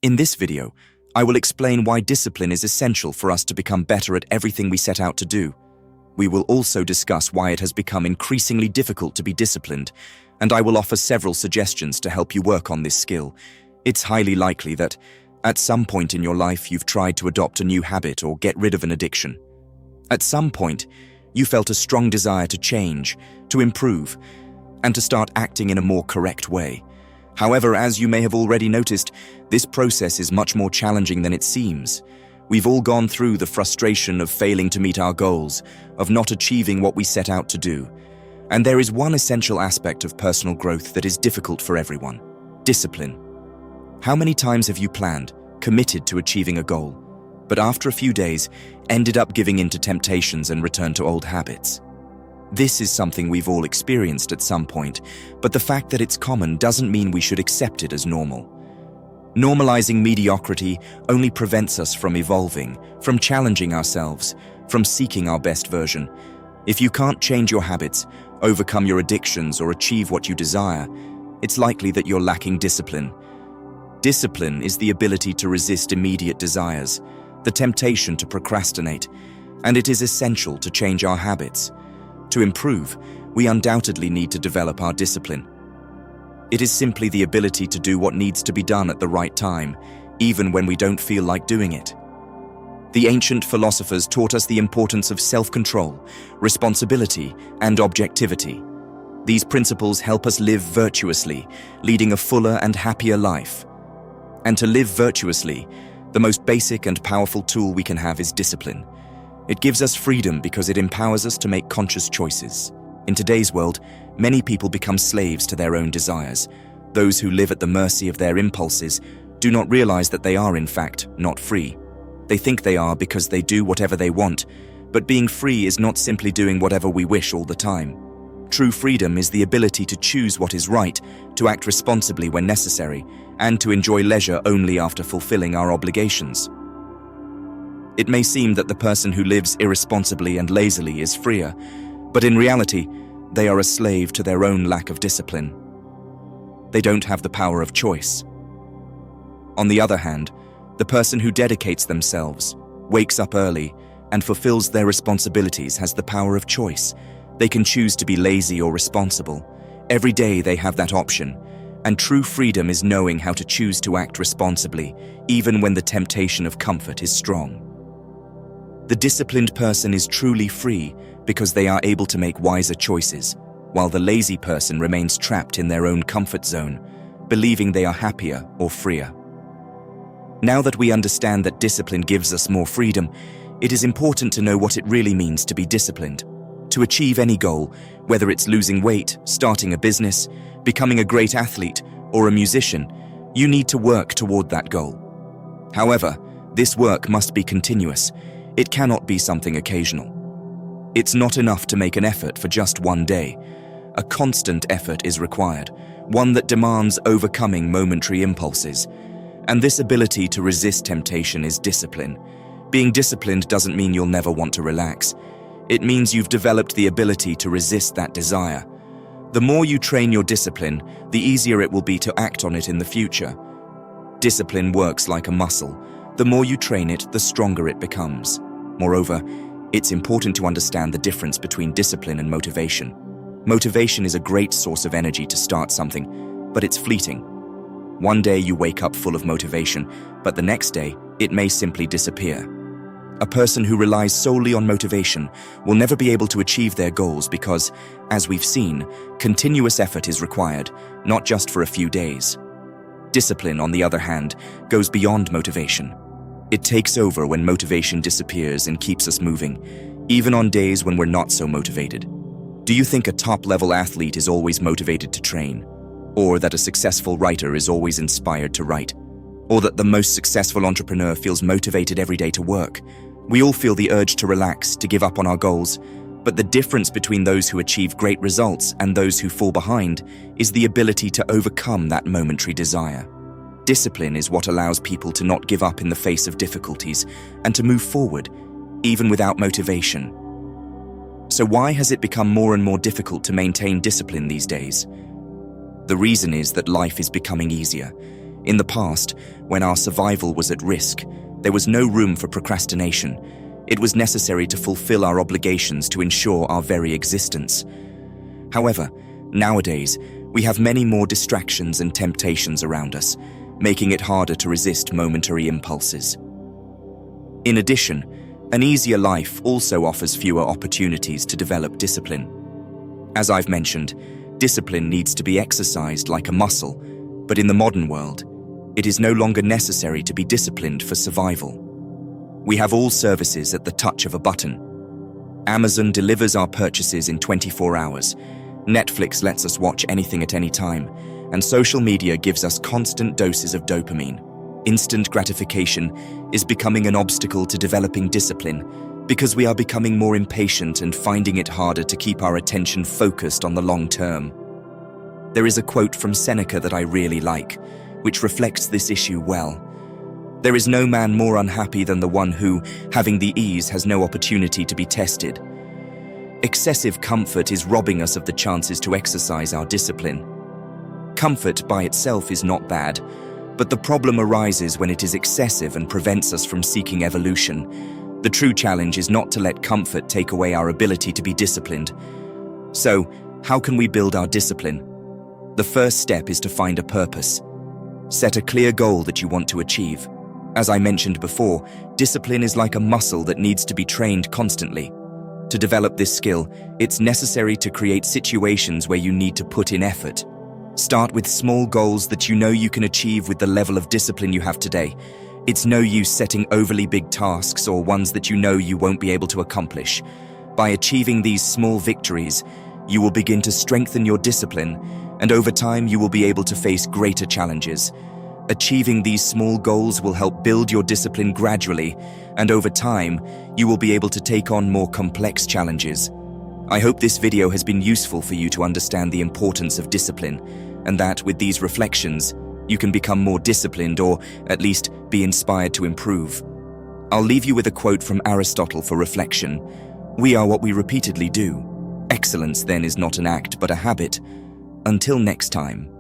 In this video, I will explain why discipline is essential for us to become better at everything we set out to do. We will also discuss why it has become increasingly difficult to be disciplined, and I will offer several suggestions to help you work on this skill. It's highly likely that, at some point in your life, you've tried to adopt a new habit or get rid of an addiction. At some point, you felt a strong desire to change, to improve, and to start acting in a more correct way. However, as you may have already noticed, this process is much more challenging than it seems. We've all gone through the frustration of failing to meet our goals, of not achieving what we set out to do. And there is one essential aspect of personal growth that is difficult for everyone: discipline. How many times have you planned, committed to achieving a goal, but after a few days, ended up giving in to temptations and returned to old habits? This is something we've all experienced at some point, but the fact that it's common doesn't mean we should accept it as normal. Normalizing mediocrity only prevents us from evolving, from challenging ourselves, from seeking our best version. If you can't change your habits, overcome your addictions, or achieve what you desire, it's likely that you're lacking discipline. Discipline is the ability to resist immediate desires, the temptation to procrastinate, and it is essential to change our habits. To improve, we undoubtedly need to develop our discipline. It is simply the ability to do what needs to be done at the right time, even when we don't feel like doing it. The ancient philosophers taught us the importance of self-control, responsibility, and objectivity. These principles help us live virtuously, leading a fuller and happier life. And to live virtuously, the most basic and powerful tool we can have is discipline. It gives us freedom because it empowers us to make conscious choices. In today's world, many people become slaves to their own desires. Those who live at the mercy of their impulses do not realize that they are, in fact, not free. They think they are because they do whatever they want, but being free is not simply doing whatever we wish all the time. True freedom is the ability to choose what is right, to act responsibly when necessary, and to enjoy leisure only after fulfilling our obligations. It may seem that the person who lives irresponsibly and lazily is freer, but in reality, they are a slave to their own lack of discipline. They don't have the power of choice. On the other hand, the person who dedicates themselves, wakes up early, and fulfills their responsibilities has the power of choice. They can choose to be lazy or responsible. Every day they have that option, and true freedom is knowing how to choose to act responsibly, even when the temptation of comfort is strong. The disciplined person is truly free because they are able to make wiser choices, while the lazy person remains trapped in their own comfort zone, believing they are happier or freer. Now that we understand that discipline gives us more freedom, it is important to know what it really means to be disciplined. To achieve any goal, whether it's losing weight, starting a business, becoming a great athlete, or a musician, you need to work toward that goal. However, this work must be continuous. It cannot be something occasional. It's not enough to make an effort for just one day. A constant effort is required, one that demands overcoming momentary impulses. And this ability to resist temptation is discipline. Being disciplined doesn't mean you'll never want to relax. It means you've developed the ability to resist that desire. The more you train your discipline, the easier it will be to act on it in the future. Discipline works like a muscle. The more you train it, the stronger it becomes. Moreover, it's important to understand the difference between discipline and motivation. Motivation is a great source of energy to start something, but it's fleeting. One day you wake up full of motivation, but the next day it may simply disappear. A person who relies solely on motivation will never be able to achieve their goals because, as we've seen, continuous effort is required, not just for a few days. Discipline, on the other hand, goes beyond motivation. It takes over when motivation disappears and keeps us moving, even on days when we're not so motivated. Do you think a top-level athlete is always motivated to train? Or that a successful writer is always inspired to write? Or that the most successful entrepreneur feels motivated every day to work? We all feel the urge to relax, to give up on our goals, but the difference between those who achieve great results and those who fall behind is the ability to overcome that momentary desire. Discipline is what allows people to not give up in the face of difficulties and to move forward, even without motivation. So why has it become more and more difficult to maintain discipline these days? The reason is that life is becoming easier. In the past, when our survival was at risk, there was no room for procrastination. It was necessary to fulfill our obligations to ensure our very existence. However, nowadays, we have many more distractions and temptations around us, making it harder to resist momentary impulses. In addition, an easier life also offers fewer opportunities to develop discipline. As I've mentioned, discipline needs to be exercised like a muscle, but in the modern world, it is no longer necessary to be disciplined for survival. We have all services at the touch of a button. Amazon delivers our purchases in 24 hours. Netflix lets us watch anything at any time, and social media gives us constant doses of dopamine. Instant gratification is becoming an obstacle to developing discipline because we are becoming more impatient and finding it harder to keep our attention focused on the long term. There is a quote from Seneca that I really like, which reflects this issue well. There is no man more unhappy than the one who, having the ease, has no opportunity to be tested. Excessive comfort is robbing us of the chances to exercise our discipline. Comfort by itself is not bad, but the problem arises when it is excessive and prevents us from seeking evolution. The true challenge is not to let comfort take away our ability to be disciplined. So, how can we build our discipline? The first step is to find a purpose. Set a clear goal that you want to achieve. As I mentioned before, discipline is like a muscle that needs to be trained constantly. To develop this skill, it's necessary to create situations where you need to put in effort. Start with small goals that you know you can achieve with the level of discipline you have today. It's no use setting overly big tasks or ones that you know you won't be able to accomplish. By achieving these small victories, you will begin to strengthen your discipline, and over time you will be able to face greater challenges. Achieving these small goals will help build your discipline gradually, and over time, you will be able to take on more complex challenges. I hope this video has been useful for you to understand the importance of discipline, and that with these reflections, you can become more disciplined or at least be inspired to improve. I'll leave you with a quote from Aristotle for reflection. We are what we repeatedly do. Excellence then is not an act but a habit. Until next time.